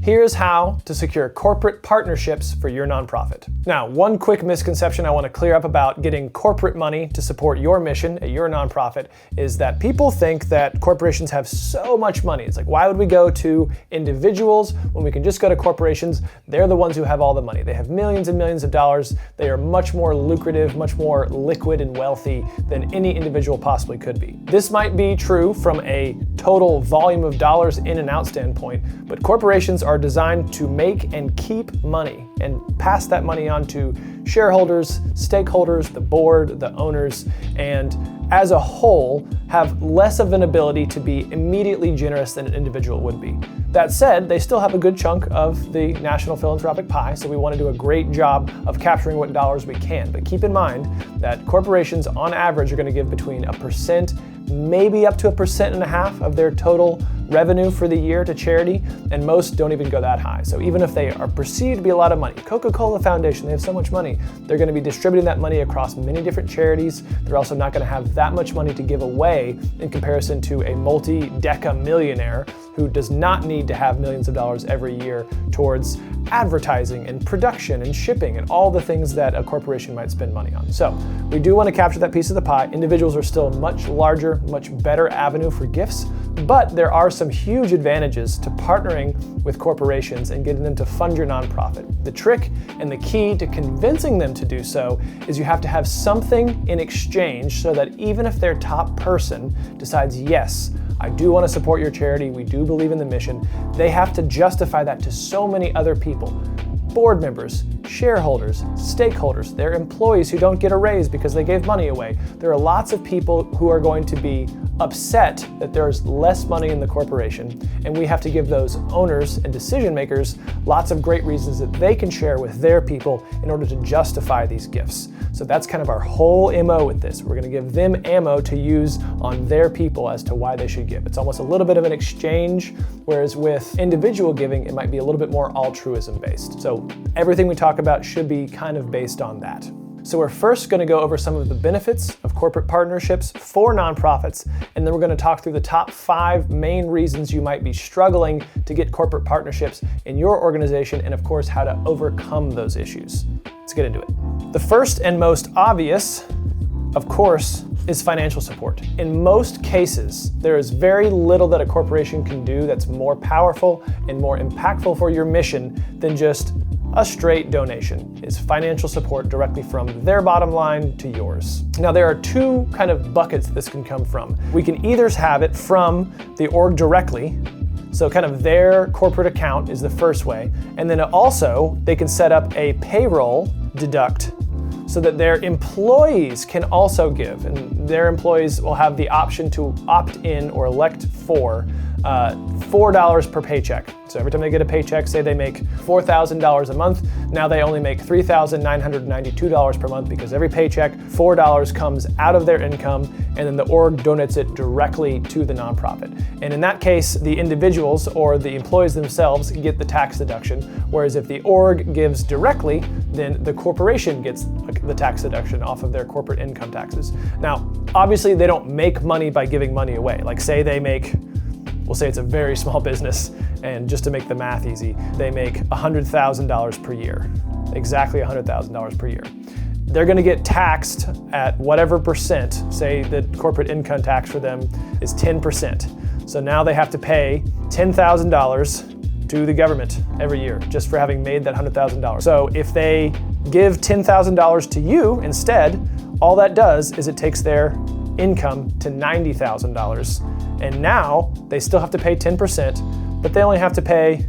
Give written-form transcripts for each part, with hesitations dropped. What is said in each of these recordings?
Here's how to secure corporate partnerships for your nonprofit. Now, one quick misconception I want to clear up about getting corporate money to support your mission at your nonprofit is that people think that corporations have so much money. It's like, why would we go to individuals when we can just go to corporations? They're the ones who have all the money. They have millions and millions of dollars. They are much more lucrative, much more liquid and wealthy than any individual possibly could be. This might be true from a total volume of dollars in and out standpoint, but corporations are designed to make and keep money and pass that money on to shareholders, stakeholders, the board, the owners, and as a whole have less of an ability to be immediately generous than an individual would be. That said, they still have a good chunk of the national philanthropic pie, so we want to do a great job of capturing what dollars we can. But keep in mind that corporations on average are going to give between 1%, maybe up to 1.5% of their total revenue for the year to charity, and most don't even go that high. So even if they are perceived to be a lot of money, Coca-Cola Foundation, they have so much money, they're going to be distributing that money across many different charities. They're also not going to have that much money to give away in comparison to a multi-deca millionaire who does not need to have millions of dollars every year towards advertising and production and shipping and all the things that a corporation might spend money on. So we do want to capture that piece of the pie. Individuals are still a much larger, much better avenue for gifts, but there are some huge advantages to partnering with corporations and getting them to fund your nonprofit. The trick and the key to convincing them to do so is you have to have something in exchange so that even if their top person decides, yes, I do want to support your charity, we do believe in the mission, they have to justify that to so many other people. Board members, shareholders, stakeholders, their employees who don't get a raise because they gave money away. There are lots of people who are going to be upset that there's less money in the corporation, and we have to give those owners and decision makers lots of great reasons that they can share with their people in order to justify these gifts. So that's kind of our whole MO with this. We're going to give them ammo to use on their people as to why they should give. It's almost a little bit of an exchange, whereas with individual giving, it might be a little bit more altruism based. So everything we talk about should be kind of based on that. So we're first going to go over some of the benefits of corporate partnerships for nonprofits, and then we're going to talk through the top 5 main reasons you might be struggling to get corporate partnerships in your organization, and of course, how to overcome those issues. Let's get into it. The first and most obvious, of course, is financial support. In most cases, there is very little that a corporation can do that's more powerful and more impactful for your mission than just a straight donation. Is financial support directly from their bottom line to yours. Now there are 2 kind of buckets this can come from. We can either have it from the org directly, so kind of their corporate account is the first way, and then also they can set up a payroll deduct so that their employees can also give, and their employees will have the option to opt in or elect for $4 per paycheck. So every time they get a paycheck, say they make $4,000 a month, now they only make $3,992 per month because every paycheck, $4 comes out of their income, and then the org donates it directly to the nonprofit. And in that case, the individuals or the employees themselves get the tax deduction, whereas if the org gives directly, then the corporation gets the tax deduction off of their corporate income taxes. Now, obviously they don't make money by giving money away. Like say they make, we'll say it's a very small business, and just to make the math easy, they make $100,000 per year, exactly $100,000 per year. They're going to get taxed at whatever percent, say the corporate income tax for them is 10%. So now they have to pay $10,000 to the government every year just for having made that $100,000. So if they give $10,000 to you instead, all that does is it takes their income to $90,000. And now they still have to pay 10%, but they only have to pay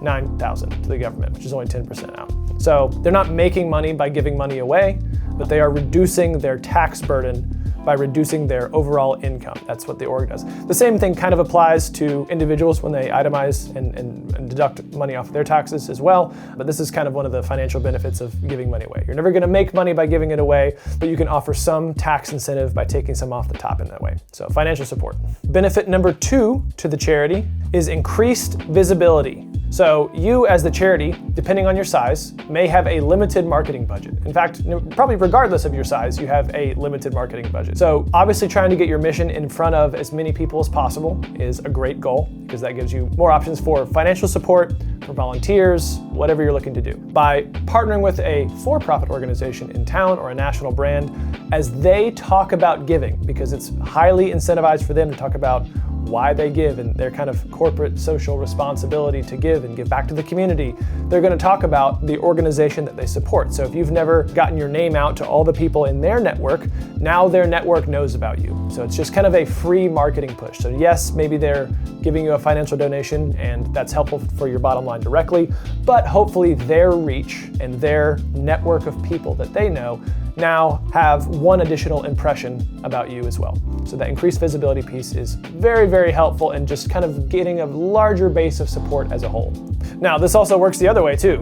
$9,000 to the government, which is only 10% out. So they're not making money by giving money away, but they are reducing their tax burden by reducing their overall income. That's what the org does. The same thing kind of applies to individuals when they itemize and deduct money off their taxes as well, but this is kind of one of the financial benefits of giving money away. You're never gonna make money by giving it away, but you can offer some tax incentive by taking some off the top in that way. So financial support. Benefit number 2 to the charity is increased visibility. So you as the charity, depending on your size, may have a limited marketing budget. In fact, probably regardless of your size, you have a limited marketing budget. So obviously trying to get your mission in front of as many people as possible is a great goal because that gives you more options for financial support, for volunteers, whatever you're looking to do. By partnering with a for-profit organization in town or a national brand, as they talk about giving, because it's highly incentivized for them to talk about why they give and their kind of corporate social responsibility to give and give back to the community, they're going to talk about the organization that they support. So if you've never gotten your name out to all the people in their network, now their network knows about you. So it's just kind of a free marketing push. So yes, maybe they're giving you a financial donation and that's helpful for your bottom line directly, but hopefully their reach and their network of people that they know now have one additional impression about you as well. So that increased visibility piece is very, very helpful in just kind of getting a larger base of support as a whole. Now, this also works the other way too.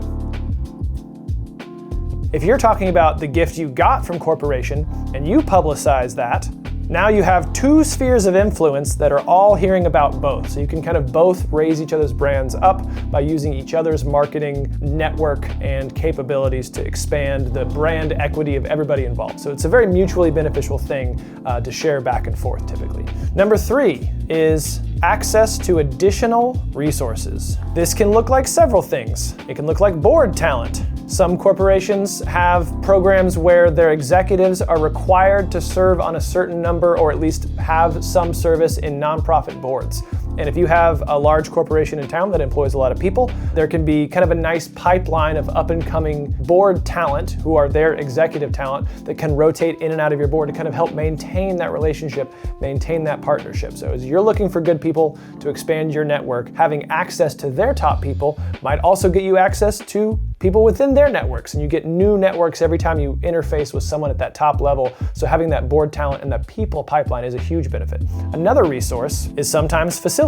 If you're talking about the gift you got from corporation and you publicize that, now you have two spheres of influence that are all hearing about both. So you can kind of both raise each other's brands up by using each other's marketing network and capabilities to expand the brand equity of everybody involved. So it's a very mutually beneficial thing to share back and forth typically. Number 3 is access to additional resources. This can look like several things. It can look like board talent. Some corporations have programs where their executives are required to serve on a certain number or at least have some service in nonprofit boards. And if you have a large corporation in town that employs a lot of people, there can be kind of a nice pipeline of up-and-coming board talent who are their executive talent that can rotate in and out of your board to kind of help maintain that relationship, maintain that partnership. So as you're looking for good people to expand your network, having access to their top people might also get you access to people within their networks, and you get new networks every time you interface with someone at that top level. So having that board talent and that people pipeline is a huge benefit. Another resource is sometimes facilities.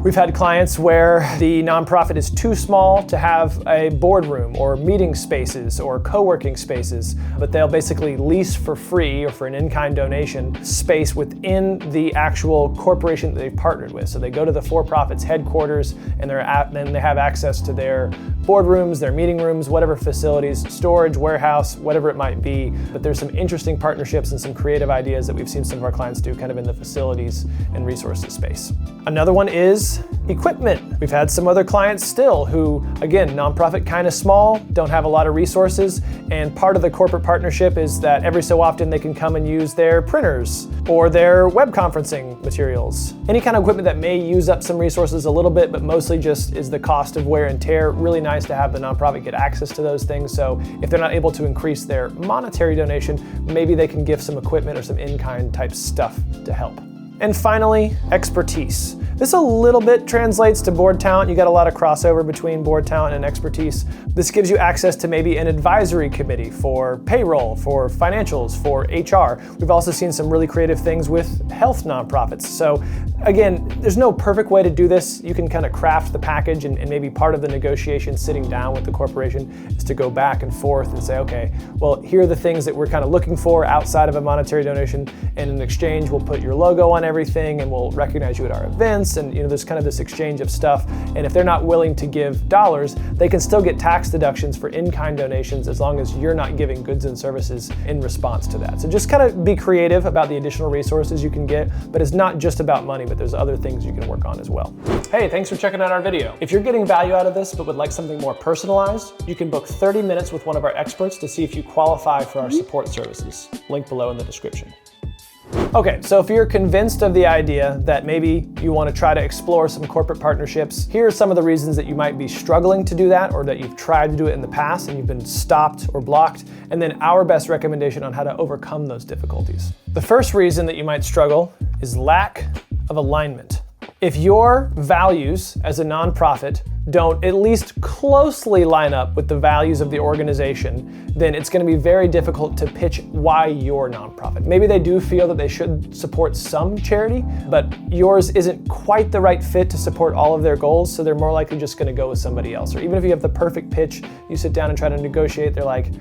We've had clients where the nonprofit is too small to have a boardroom or meeting spaces or co-working spaces, but they'll basically lease for free or for an in-kind donation space within the actual corporation that they've partnered with. So they go to the for-profit's headquarters and then they have access to their boardrooms, their meeting rooms, whatever facilities, storage, warehouse, whatever it might be. But there's some interesting partnerships and some creative ideas that we've seen some of our clients do kind of in the facilities and resources space. Another one is equipment. We've had some other clients still who, again, nonprofit kind of small, don't have a lot of resources, and part of the corporate partnership is that every so often they can come and use their printers or their web conferencing materials. Any kind of equipment that may use up some resources a little bit, but mostly just is the cost of wear and tear. Really nice to have the nonprofit get access to those things. So if they're not able to increase their monetary donation, maybe they can give some equipment or some in-kind type stuff to help. And finally, expertise. This a little bit translates to board talent. You got a lot of crossover between board talent and expertise. This gives you access to maybe an advisory committee for payroll, for financials, for HR. We've also seen some really creative things with health nonprofits. So again, there's no perfect way to do this. You can kind of craft the package, and maybe part of the negotiation sitting down with the corporation is to go back and forth and say, okay, well, here are the things that we're kind of looking for outside of a monetary donation, and in exchange, we'll put your logo on everything and we'll recognize you at our events. And there's kind of this exchange of stuff. And if they're not willing to give dollars, they can still get tax deductions for in-kind donations as long as you're not giving goods and services in response to that. So just kind of be creative about the additional resources you can get, but it's not just about money, but there's other things you can work on as well. Hey, thanks for checking out our video. If you're getting value out of this, but would like something more personalized, you can book 30 minutes with one of our experts to see if you qualify for our support services. Link below in the description. Okay, so if you're convinced of the idea that maybe you want to try to explore some corporate partnerships, here are some of the reasons that you might be struggling to do that, or that you've tried to do it in the past and you've been stopped or blocked, and then our best recommendation on how to overcome those difficulties. The first reason that you might struggle is lack of alignment. If your values as a nonprofit don't at least closely line up with the values of the organization, then it's going to be very difficult to pitch why your nonprofit. Maybe they do feel that they should support some charity, but yours isn't quite the right fit to support all of their goals, so they're more likely just going to go with somebody else. Or even if you have the perfect pitch, you sit down and try to negotiate, they're like,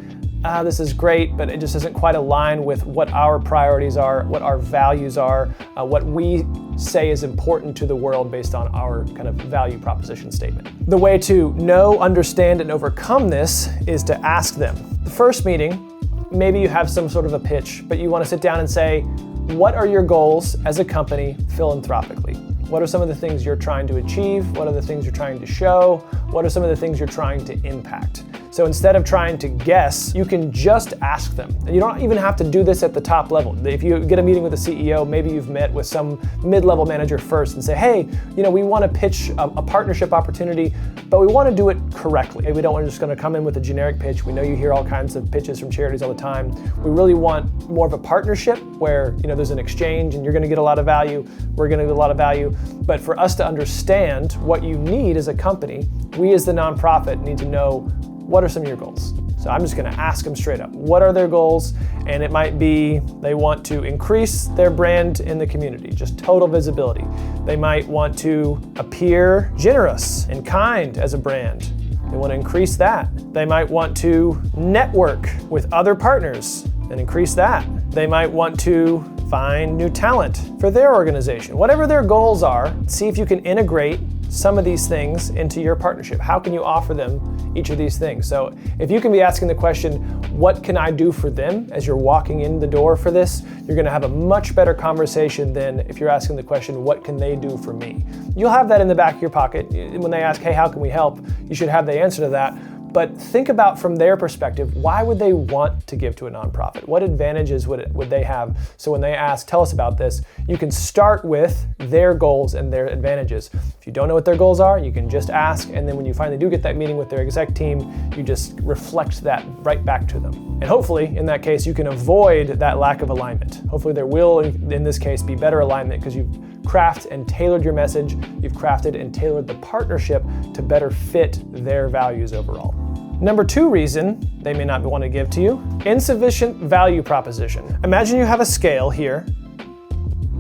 this is great, but it just doesn't quite align with what our priorities are, what our values are, what we say is important to the world based on our kind of value proposition statement. The way to know, understand, and overcome this is to ask them. The first meeting, maybe you have some sort of a pitch, but you want to sit down and say, what are your goals as a company philanthropically? What are some of the things you're trying to achieve? What are the things you're trying to show? What are some of the things you're trying to impact? So instead of trying to guess, you can just ask them. And you don't even have to do this at the top level. If you get a meeting with a CEO, maybe you've met with some mid-level manager first and say, hey, we want to pitch a partnership opportunity, but we want to do it correctly. We don't want to just going to come in with a generic pitch. We know you hear all kinds of pitches from charities all the time. We really want more of a partnership where there's an exchange and you're going to get a lot of value, we're going to get a lot of value. But for us to understand what you need as a company, we as the nonprofit need to know what are some of your goals. So I'm just going to ask them straight up, what are their goals? And it might be they want to increase their brand in the community, just total visibility. They might want to appear generous and kind as a brand. They want to increase that. They might want to network with other partners and increase that. They might want to find new talent for their organization. Whatever their goals are, see if you can integrate some of these things into your partnership. How can you offer them each of these things? So if you can be asking the question, what can I do for them as you're walking in the door for this, you're gonna have a much better conversation than if you're asking the question, what can they do for me? You'll have that in the back of your pocket. When they ask, hey, how can we help? You should have the answer to that. But think about from their perspective, why would they want to give to a nonprofit? What advantages would they have? So when they ask, tell us about this, you can start with their goals and their advantages. If you don't know what their goals are, you can just ask, and then when you finally do get that meeting with their exec team, you just reflect that right back to them. And hopefully, in that case, you can avoid that lack of alignment. Hopefully there will, in this case, be better alignment because you've crafted and tailored your message, you've crafted and tailored the partnership to better fit their values overall. Number 2 reason they may not want to give to you, insufficient value proposition. Imagine you have a scale here,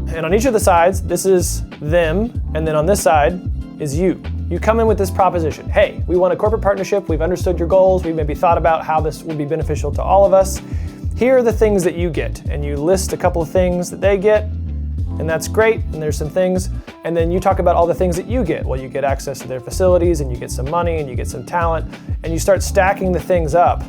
and on each of the sides, this is them, and then on this side is you. You come in with this proposition. Hey, we want a corporate partnership, we've understood your goals, we've maybe thought about how this would be beneficial to all of us. Here are the things that you get, and you list a couple of things that they get, and that's great, and there's some things, and then you talk about all the things that you get. Well, you get access to their facilities, and you get some money, and you get some talent, and you start stacking the things up,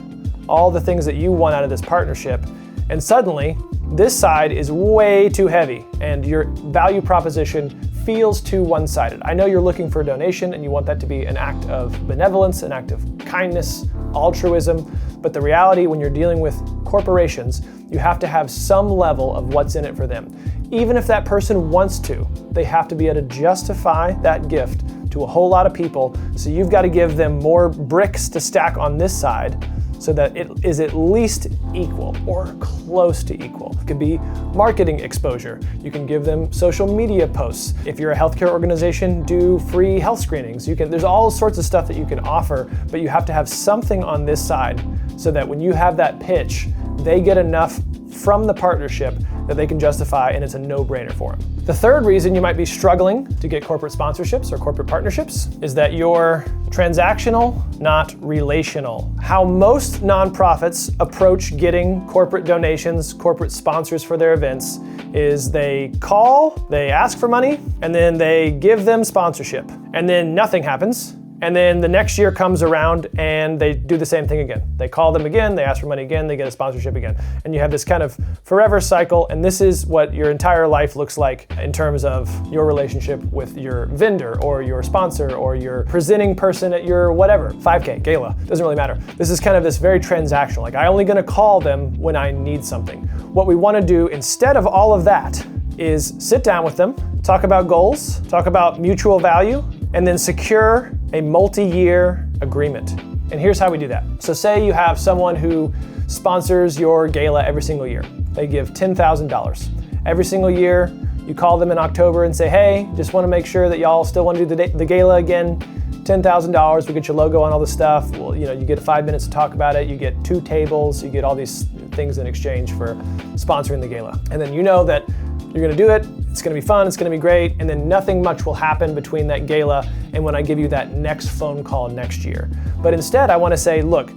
all the things that you want out of this partnership, and suddenly, this side is way too heavy, and your value proposition feels too one-sided. I know you're looking for a donation, and you want that to be an act of benevolence, an act of kindness, altruism, but the reality when you're dealing with corporations, you have to have some level of what's in it for them. Even if that person wants to, they have to be able to justify that gift to a whole lot of people, so you've got to give them more bricks to stack on this side so that it is at least equal or close to equal. It could be marketing exposure. You can give them social media posts. If you're a healthcare organization, do free health screenings. There's all sorts of stuff that you can offer, but you have to have something on this side so that when you have that pitch, they get enough from the partnership that they can justify, and it's a no-brainer for them. The third reason you might be struggling to get corporate sponsorships or corporate partnerships is that you're transactional, not relational. How most nonprofits approach getting corporate donations, corporate sponsors for their events is they call, they ask for money, and then they give them sponsorship, and then nothing happens. And then the next year comes around and they do the same thing again. They call them again, they ask for money again, they get a sponsorship again. And you have this kind of forever cycle, and this is what your entire life looks like in terms of your relationship with your vendor or your sponsor or your presenting person at your whatever, 5K, gala, doesn't really matter. This is kind of this very transactional, like I'm only gonna call them when I need something. What we wanna do instead of all of that is sit down with them, talk about goals, talk about mutual value, and then secure a multi-year agreement. And here's how we do that. So say you have someone who sponsors your gala every single year. They give $10,000. Every single year, you call them in October and say, hey, just wanna make sure that y'all still wanna do the gala again. $10,000, we get your logo on all the stuff. Well, you get 5 minutes to talk about it. You get 2 tables, you get all these things in exchange for sponsoring the gala. And then you know that you're gonna do it, it's gonna be fun, it's gonna be great, and then nothing much will happen between that gala and when I give you that next phone call next year. But instead, I wanna say, look,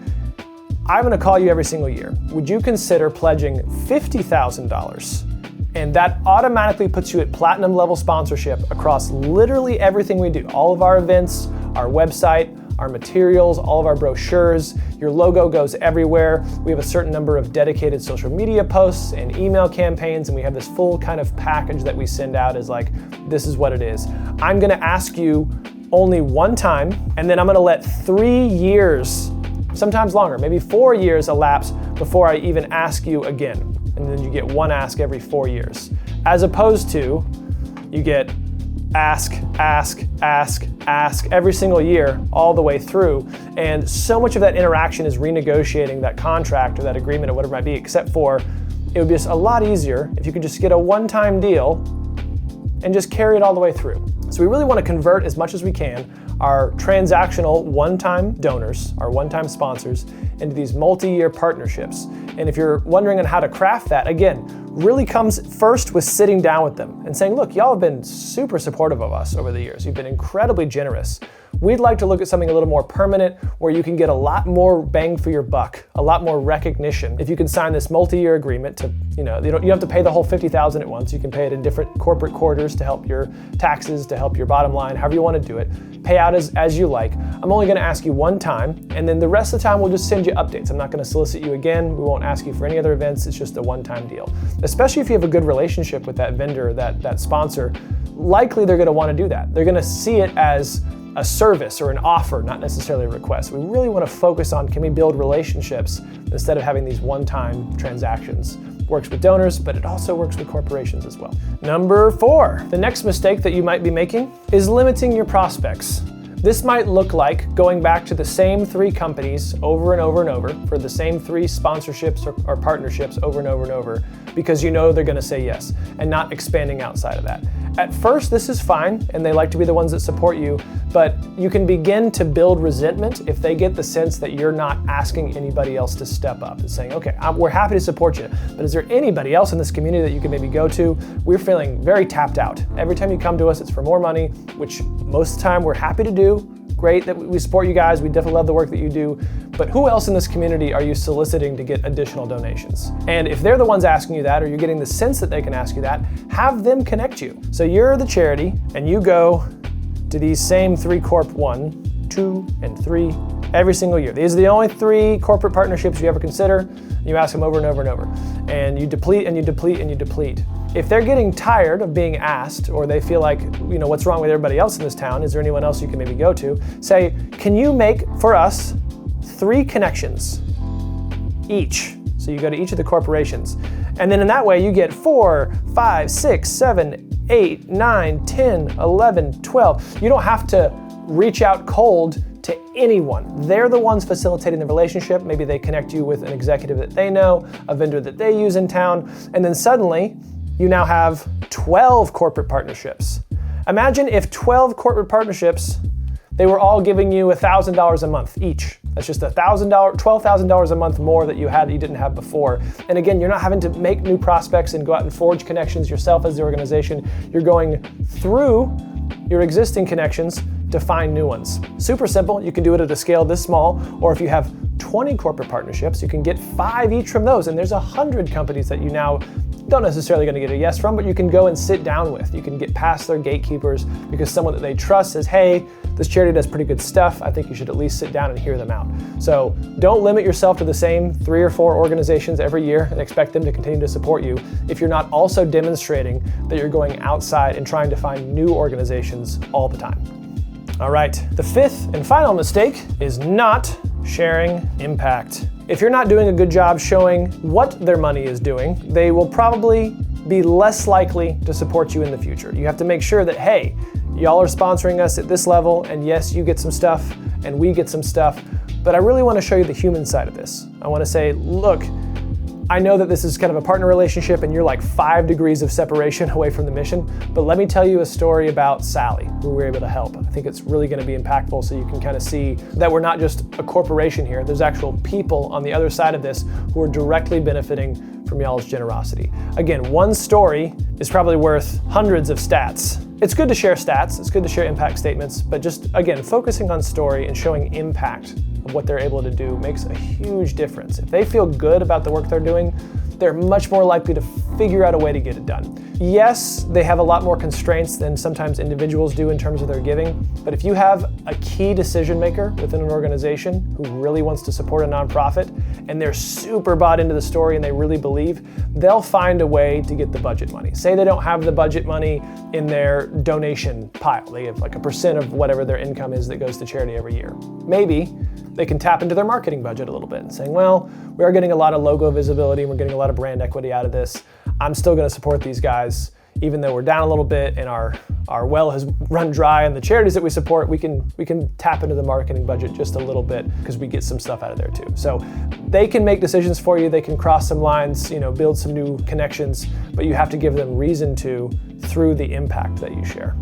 I'm gonna call you every single year. Would you consider pledging $50,000? And that automatically puts you at platinum level sponsorship across literally everything we do. All of our events, our website, our materials, all of our brochures. Your logo goes everywhere. We have a certain number of dedicated social media posts and email campaigns, and we have this full kind of package that we send out as like, this is what it is. I'm gonna ask you only one time, and then I'm gonna let 3 years, sometimes longer, maybe 4 years elapse before I even ask you again. And then you get one ask every 4 years. As opposed to, you get ask every single year all the way through. And so much of that interaction is renegotiating that contract or that agreement or whatever it might be, except for it would be just a lot easier if you could just get a one-time deal and just carry it all the way through. So we really want to convert as much as we can our transactional one-time donors, our one-time sponsors, into these multi-year partnerships. And if you're wondering on how to craft that, again, really comes first with sitting down with them and saying, look, y'all have been super supportive of us over the years. You've been incredibly generous. We'd like to look at something a little more permanent where you can get a lot more bang for your buck, a lot more recognition. If you can sign this multi-year agreement to, you don't have to pay the whole $50,000 at once. You can pay it in different corporate quarters to help your taxes, to help your bottom line, however you want to do it. Pay out as you like. I'm only going to ask you one time, and then the rest of the time we'll just send you updates. I'm not going to solicit you again. We won't ask you for any other events. It's just a one-time deal. Especially if you have a good relationship with that vendor, that sponsor, likely they're going to want to do that. They're going to see it as a service or an offer, not necessarily a request. We really want to focus on, can we build relationships instead of having these one-time transactions. Works with donors, but it also works with corporations as well. Number 4, the next mistake that you might be making is limiting your prospects. This might look like going back to the same 3 companies over and over and over for the same 3 sponsorships or partnerships over and over and over because you know they're going to say yes, and not expanding outside of that. At first, this is fine, and they like to be the ones that support you, but you can begin to build resentment if they get the sense that you're not asking anybody else to step up and saying, okay, we're happy to support you, but is there anybody else in this community that you can maybe go to? We're feeling very tapped out. Every time you come to us, it's for more money, which most of the time we're happy to do. Great that we support you guys. We definitely love the work that you do. But who else in this community are you soliciting to get additional donations? And if they're the ones asking you that, or you're getting the sense that they can ask you that, have them connect you. So you're the charity, and you go to these same 3 Corp 1, 2, and 3 every single year. These are the only 3 corporate partnerships you ever consider. You ask them over and over and over. And you deplete and you deplete and you deplete. If they're getting tired of being asked, or they feel like, what's wrong with everybody else in this town? Is there anyone else you can maybe go to? Say, can you make for us 3 connections each? So you go to each of the corporations. And then in that way you get 4, 5, 6, 7, 8, 9, 10, 11, 12. You don't have to reach out cold to anyone. They're the ones facilitating the relationship. Maybe they connect you with an executive that they know, a vendor that they use in town, and then suddenly you now have 12 corporate partnerships. Imagine if 12 corporate partnerships, they were all giving you $1,000 a month each. That's just $12,000 a month more that you didn't have before. And again, you're not having to make new prospects and go out and forge connections yourself as the organization. You're going through your existing connections to find new ones. Super simple. You can do it at a scale this small, or if you have 20 corporate partnerships, you can get 5 each from those. And there's 100 companies that you now don't necessarily going to get a yes from, but you can go and sit down with. You can get past their gatekeepers because someone that they trust says, hey, this charity does pretty good stuff. I think you should at least sit down and hear them out. So don't limit yourself to the same 3 or 4 organizations every year and expect them to continue to support you if you're not also demonstrating that you're going outside and trying to find new organizations all the time. All right, the 5th and final mistake is not sharing impact. If you're not doing a good job showing what their money is doing, they will probably be less likely to support you in the future. You have to make sure that, hey, y'all are sponsoring us at this level, and yes, you get some stuff, and we get some stuff, but I really want to show you the human side of this. I want to say, look, I know that this is kind of a partner relationship and you're like 5 degrees of separation away from the mission, but let me tell you a story about Sally, who we were able to help. I think it's really going to be impactful so you can kind of see that we're not just a corporation here. There's actual people on the other side of this who are directly benefiting from y'all's generosity. Again, one story is probably worth hundreds of stats. It's good to share stats, it's good to share impact statements, but just, again, focusing on story and showing impact of what they're able to do makes a huge difference. If they feel good about the work they're doing, they're much more likely to figure out a way to get it done. Yes, they have a lot more constraints than sometimes individuals do in terms of their giving, but if you have a key decision maker within an organization who really wants to support a nonprofit and they're super bought into the story and they really believe, they'll find a way to get the budget money. Say they don't have the budget money in their donation pile. They have like a % of whatever their income is that goes to charity every year. Maybe they can tap into their marketing budget a little bit and saying, well, we are getting a lot of logo visibility and we're getting a lot of brand equity out of this. I'm still going to support these guys, even though we're down a little bit and our well has run dry and the charities that we support, we can tap into the marketing budget just a little bit because we get some stuff out of there too. So they can make decisions for you, they can cross some lines, build some new connections, but you have to give them reason to through the impact that you share.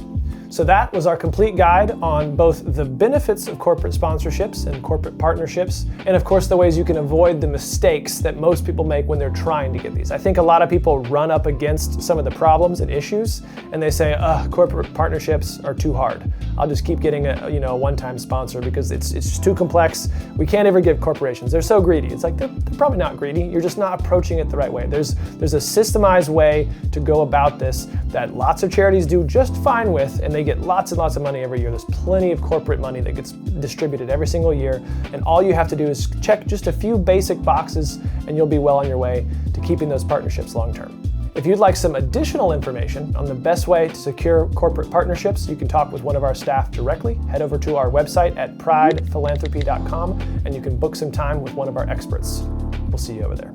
So that was our complete guide on both the benefits of corporate sponsorships and corporate partnerships, and of course the ways you can avoid the mistakes that most people make when they're trying to get these. I think a lot of people run up against some of the problems and issues, and they say, corporate partnerships are too hard. I'll just keep getting a one-time sponsor because it's just too complex. We can't ever give corporations. They're so greedy. It's like, they're probably not greedy. You're just not approaching it the right way. There's a systemized way to go about this that lots of charities do just fine with, and they get lots and lots of money every year. There's plenty of corporate money that gets distributed every single year, and all you have to do is check just a few basic boxes and you'll be well on your way to keeping those partnerships long term. If you'd like some additional information on the best way to secure corporate partnerships, you can talk with one of our staff directly. Head over to our website at pridephilanthropy.com and you can book some time with one of our experts. We'll see you over there.